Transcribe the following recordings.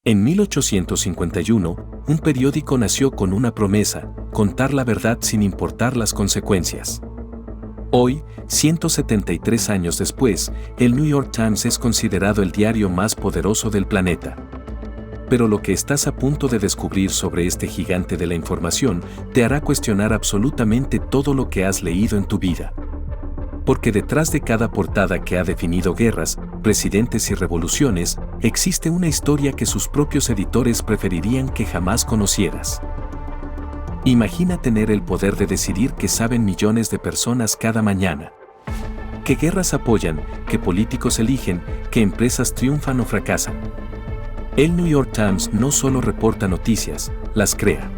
En 1851, un periódico nació con una promesa: contar la verdad sin importar las consecuencias. Hoy, 173 años después, el New York Times es considerado el diario más poderoso del planeta. Pero lo que estás a punto de descubrir sobre este gigante de la información te hará cuestionar absolutamente todo lo que has leído en tu vida. Porque detrás de cada portada que ha definido guerras, presidentes y revoluciones, existe una historia que sus propios editores preferirían que jamás conocieras. Imagina tener el poder de decidir qué saben millones de personas cada mañana. Qué guerras apoyan, qué políticos eligen, qué empresas triunfan o fracasan. El New York Times no solo reporta noticias, las crea.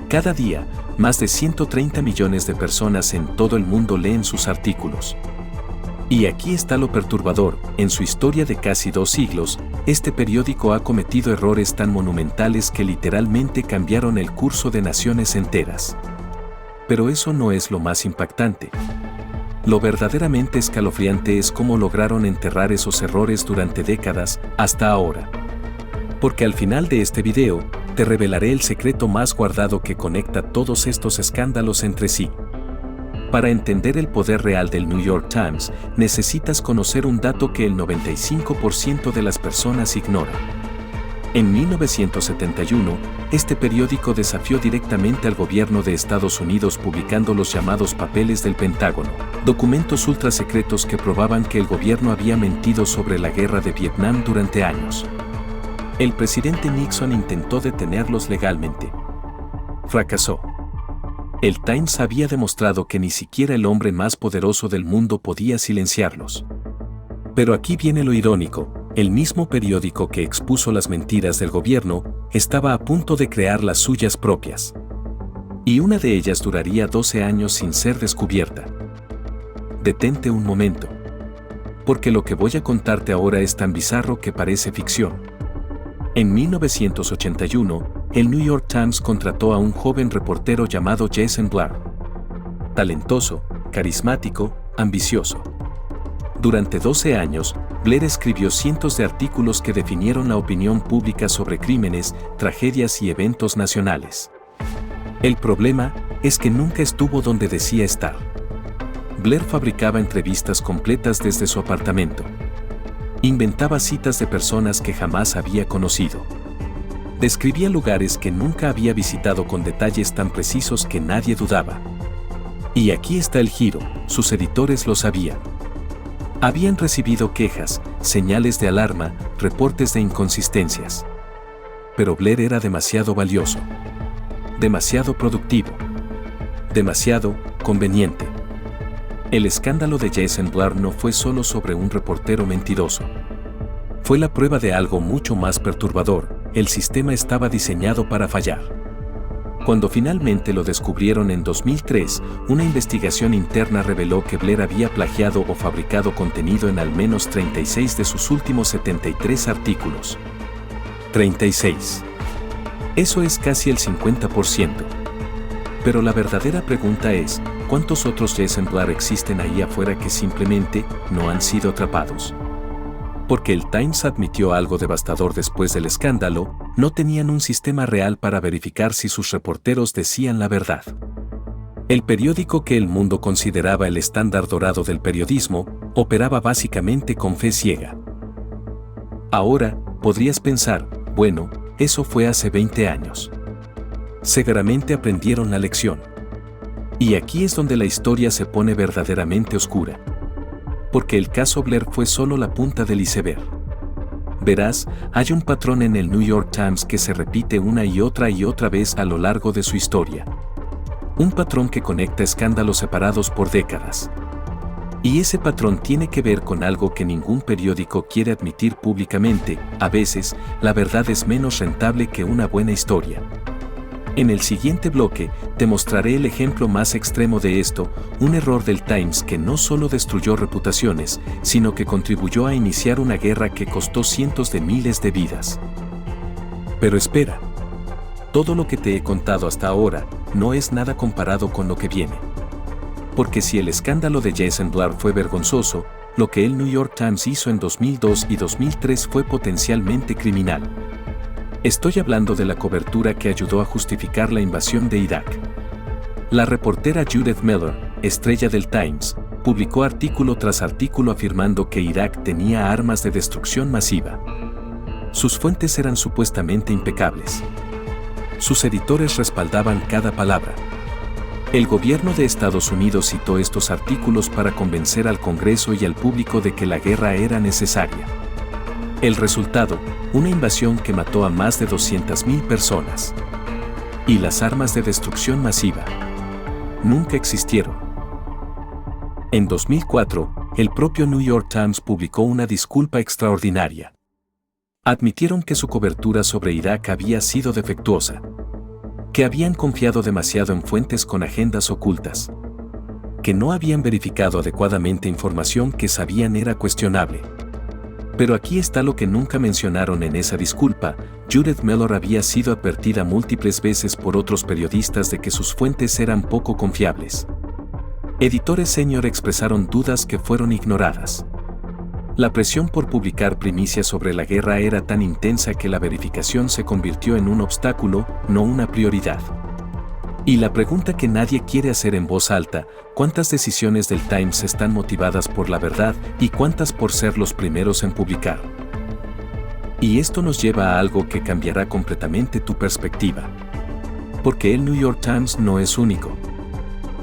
Cada día, más de 130 millones de personas en todo el mundo leen sus artículos. Y aquí está lo perturbador: en su historia de casi 2 siglos, este periódico ha cometido errores tan monumentales que literalmente cambiaron el curso de naciones enteras. Pero eso no es lo más impactante. Lo verdaderamente escalofriante es cómo lograron enterrar esos errores durante décadas, hasta ahora. Porque al final de este video, te revelaré el secreto más guardado que conecta todos estos escándalos entre sí. Para entender el poder real del New York Times, necesitas conocer un dato que el 95% de las personas ignora. En 1971, este periódico desafió directamente al gobierno de Estados Unidos publicando los llamados papeles del Pentágono, documentos ultrasecretos que probaban que el gobierno había mentido sobre la guerra de Vietnam durante años. El presidente Nixon intentó detenerlos legalmente. Fracasó. El Times había demostrado que ni siquiera el hombre más poderoso del mundo podía silenciarlos. Pero aquí viene lo irónico: el mismo periódico que expuso las mentiras del gobierno estaba a punto de crear las suyas propias. Y una de ellas duraría 12 años sin ser descubierta. Detente un momento. Porque lo que voy a contarte ahora es tan bizarro que parece ficción. En 1981, el New York Times contrató a un joven reportero llamado Jason Blair. Talentoso, carismático, ambicioso. Durante 12 años, Blair escribió cientos de artículos que definieron la opinión pública sobre crímenes, tragedias y eventos nacionales. El problema es que nunca estuvo donde decía estar. Blair fabricaba entrevistas completas desde su apartamento. Inventaba citas de personas que jamás había conocido. Describía lugares que nunca había visitado con detalles tan precisos que nadie dudaba. Y aquí está el giro: sus editores lo sabían. Habían recibido quejas, señales de alarma, reportes de inconsistencias. Pero Blair era demasiado valioso. Demasiado productivo. Demasiado conveniente. El escándalo de Jason Blair no fue solo sobre un reportero mentiroso. Fue la prueba de algo mucho más perturbador: el sistema estaba diseñado para fallar. Cuando finalmente lo descubrieron en 2003, una investigación interna reveló que Blair había plagiado o fabricado contenido en al menos 36 de sus últimos 73 artículos. 36. Eso es casi el 50%. Pero la verdadera pregunta es: ¿cuántos otros Jason Blair existen ahí afuera que simplemente no han sido atrapados? Porque el Times admitió algo devastador después del escándalo: no tenían un sistema real para verificar si sus reporteros decían la verdad. El periódico que el mundo consideraba el estándar dorado del periodismo, operaba básicamente con fe ciega. Ahora, podrías pensar, bueno, eso fue hace 20 años. Seguramente aprendieron la lección. Y aquí es donde la historia se pone verdaderamente oscura. Porque el caso Blair fue solo la punta del iceberg. Verás, hay un patrón en el New York Times que se repite una y otra vez a lo largo de su historia. Un patrón que conecta escándalos separados por décadas. Y ese patrón tiene que ver con algo que ningún periódico quiere admitir públicamente: a veces, la verdad es menos rentable que una buena historia. En el siguiente bloque, te mostraré el ejemplo más extremo de esto: un error del Times que no solo destruyó reputaciones, sino que contribuyó a iniciar una guerra que costó cientos de miles de vidas. Pero espera. Todo lo que te he contado hasta ahora no es nada comparado con lo que viene. Porque si el escándalo de Jason Blair fue vergonzoso, lo que el New York Times hizo en 2002 y 2003 fue potencialmente criminal. Estoy hablando de la cobertura que ayudó a justificar la invasión de Irak. La reportera Judith Miller, estrella del Times, publicó artículo tras artículo afirmando que Irak tenía armas de destrucción masiva. Sus fuentes eran supuestamente impecables. Sus editores respaldaban cada palabra. El gobierno de Estados Unidos citó estos artículos para convencer al Congreso y al público de que la guerra era necesaria. El resultado, una invasión que mató a más de 200.000 personas. Y las armas de destrucción masiva nunca existieron. En 2004, el propio New York Times publicó una disculpa extraordinaria. Admitieron que su cobertura sobre Irak había sido defectuosa, que habían confiado demasiado en fuentes con agendas ocultas, que no habían verificado adecuadamente información que sabían era cuestionable. Pero aquí está lo que nunca mencionaron en esa disculpa: Judith Miller había sido advertida múltiples veces por otros periodistas de que sus fuentes eran poco confiables. Editores senior expresaron dudas que fueron ignoradas. La presión por publicar primicias sobre la guerra era tan intensa que la verificación se convirtió en un obstáculo, no una prioridad. Y la pregunta que nadie quiere hacer en voz alta: ¿cuántas decisiones del Times están motivadas por la verdad y cuántas por ser los primeros en publicar? Y esto nos lleva a algo que cambiará completamente tu perspectiva. Porque el New York Times no es único.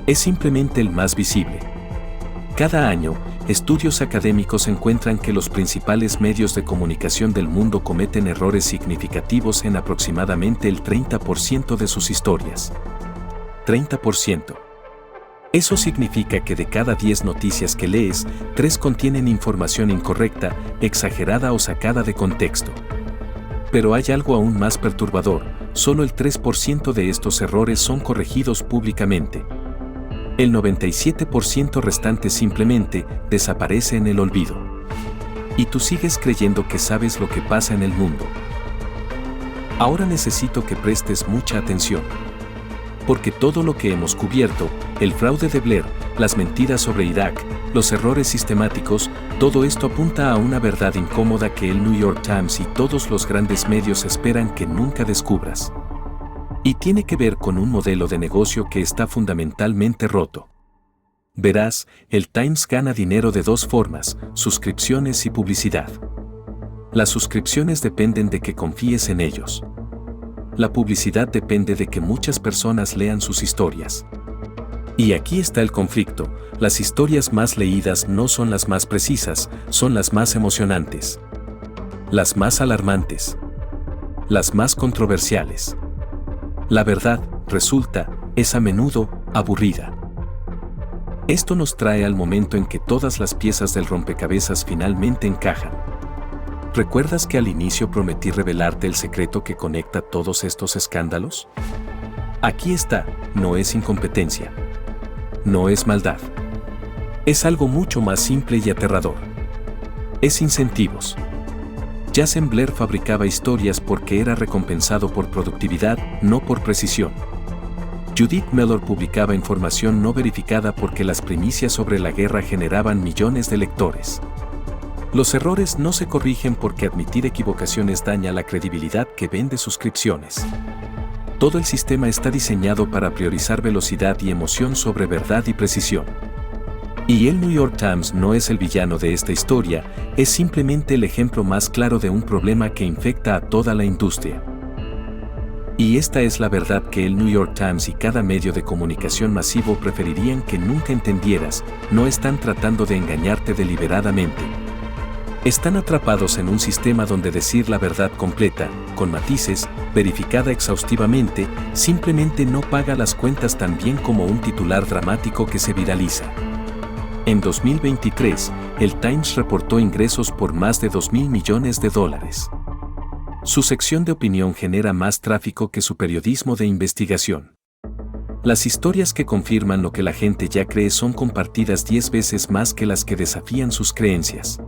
Es simplemente el más visible. Cada año, estudios académicos encuentran que los principales medios de comunicación del mundo cometen errores significativos en aproximadamente el 30% de sus historias. 30%. Eso significa que de cada 10 noticias que lees, 3 contienen información incorrecta, exagerada o sacada de contexto. Pero hay algo aún más perturbador: solo el 3% de estos errores son corregidos públicamente. El 97% restante simplemente desaparece en el olvido. Y tú sigues creyendo que sabes lo que pasa en el mundo. Ahora necesito que prestes mucha atención. Porque todo lo que hemos cubierto, el fraude de Blair, las mentiras sobre Irak, los errores sistemáticos, todo esto apunta a una verdad incómoda que el New York Times y todos los grandes medios esperan que nunca descubras. Y tiene que ver con un modelo de negocio que está fundamentalmente roto. Verás, el Times gana dinero de 2 formas: suscripciones y publicidad. Las suscripciones dependen de que confíes en ellos. La publicidad depende de que muchas personas lean sus historias. Y aquí está el conflicto: las historias más leídas no son las más precisas, son las más emocionantes, las más alarmantes, las más controversiales. La verdad, resulta, es a menudo aburrida. Esto nos trae al momento en que todas las piezas del rompecabezas finalmente encajan. ¿Recuerdas que al inicio prometí revelarte el secreto que conecta todos estos escándalos? Aquí está: no es incompetencia. No es maldad. Es algo mucho más simple y aterrador. Es incentivos. Jason Blair fabricaba historias porque era recompensado por productividad, no por precisión. Judith Miller publicaba información no verificada porque las primicias sobre la guerra generaban millones de lectores. Los errores no se corrigen porque admitir equivocaciones daña la credibilidad que vende suscripciones. Todo el sistema está diseñado para priorizar velocidad y emoción sobre verdad y precisión. Y el New York Times no es el villano de esta historia, es simplemente el ejemplo más claro de un problema que infecta a toda la industria. Y esta es la verdad que el New York Times y cada medio de comunicación masivo preferirían que nunca entendieras: no están tratando de engañarte deliberadamente. Están atrapados en un sistema donde decir la verdad completa, con matices, verificada exhaustivamente, simplemente no paga las cuentas tan bien como un titular dramático que se viraliza. En 2023, el Times reportó ingresos por más de $2.000 millones. Su sección de opinión genera más tráfico que su periodismo de investigación. Las historias que confirman lo que la gente ya cree son compartidas 10 veces más que las que desafían sus creencias.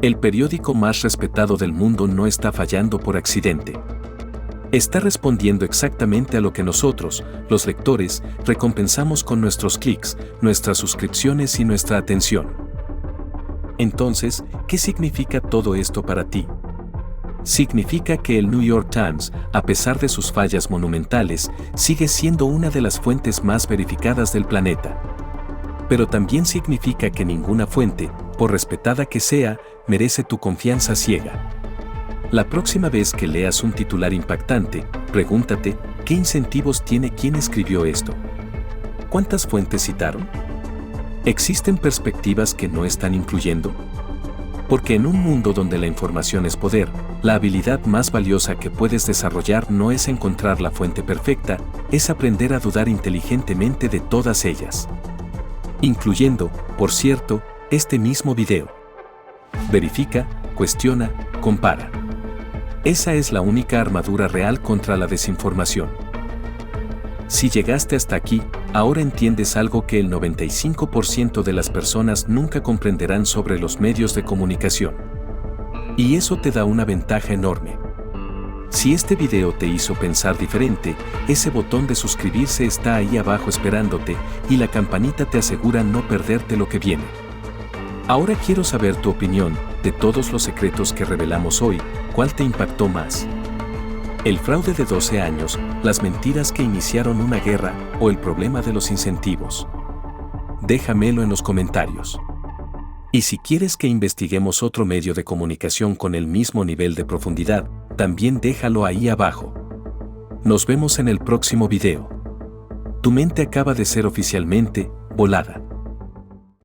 El periódico más respetado del mundo no está fallando por accidente. Está respondiendo exactamente a lo que nosotros, los lectores, recompensamos con nuestros clics, nuestras suscripciones y nuestra atención. Entonces, ¿qué significa todo esto para ti? Significa que el New York Times, a pesar de sus fallas monumentales, sigue siendo una de las fuentes más verificadas del planeta. Pero también significa que ninguna fuente, por respetada que sea, merece tu confianza ciega. La próxima vez que leas un titular impactante, pregúntate, ¿qué incentivos tiene quien escribió esto? ¿Cuántas fuentes citaron? ¿Existen perspectivas que no están incluyendo? Porque en un mundo donde la información es poder, la habilidad más valiosa que puedes desarrollar no es encontrar la fuente perfecta, es aprender a dudar inteligentemente de todas ellas. Incluyendo, por cierto, este mismo video. Verifica, cuestiona, compara. Esa es la única armadura real contra la desinformación. Si llegaste hasta aquí, ahora entiendes algo que el 95% de las personas nunca comprenderán sobre los medios de comunicación. Y eso te da una ventaja enorme. Si este video te hizo pensar diferente, ese botón de suscribirse está ahí abajo esperándote y la campanita te asegura no perderte lo que viene. Ahora quiero saber tu opinión de todos los secretos que revelamos hoy, ¿cuál te impactó más? ¿El fraude de 12 años, las mentiras que iniciaron una guerra o el problema de los incentivos? Déjamelo en los comentarios. Y si quieres que investiguemos otro medio de comunicación con el mismo nivel de profundidad, también déjalo ahí abajo. Nos vemos en el próximo video. Tu mente acaba de ser oficialmente volada.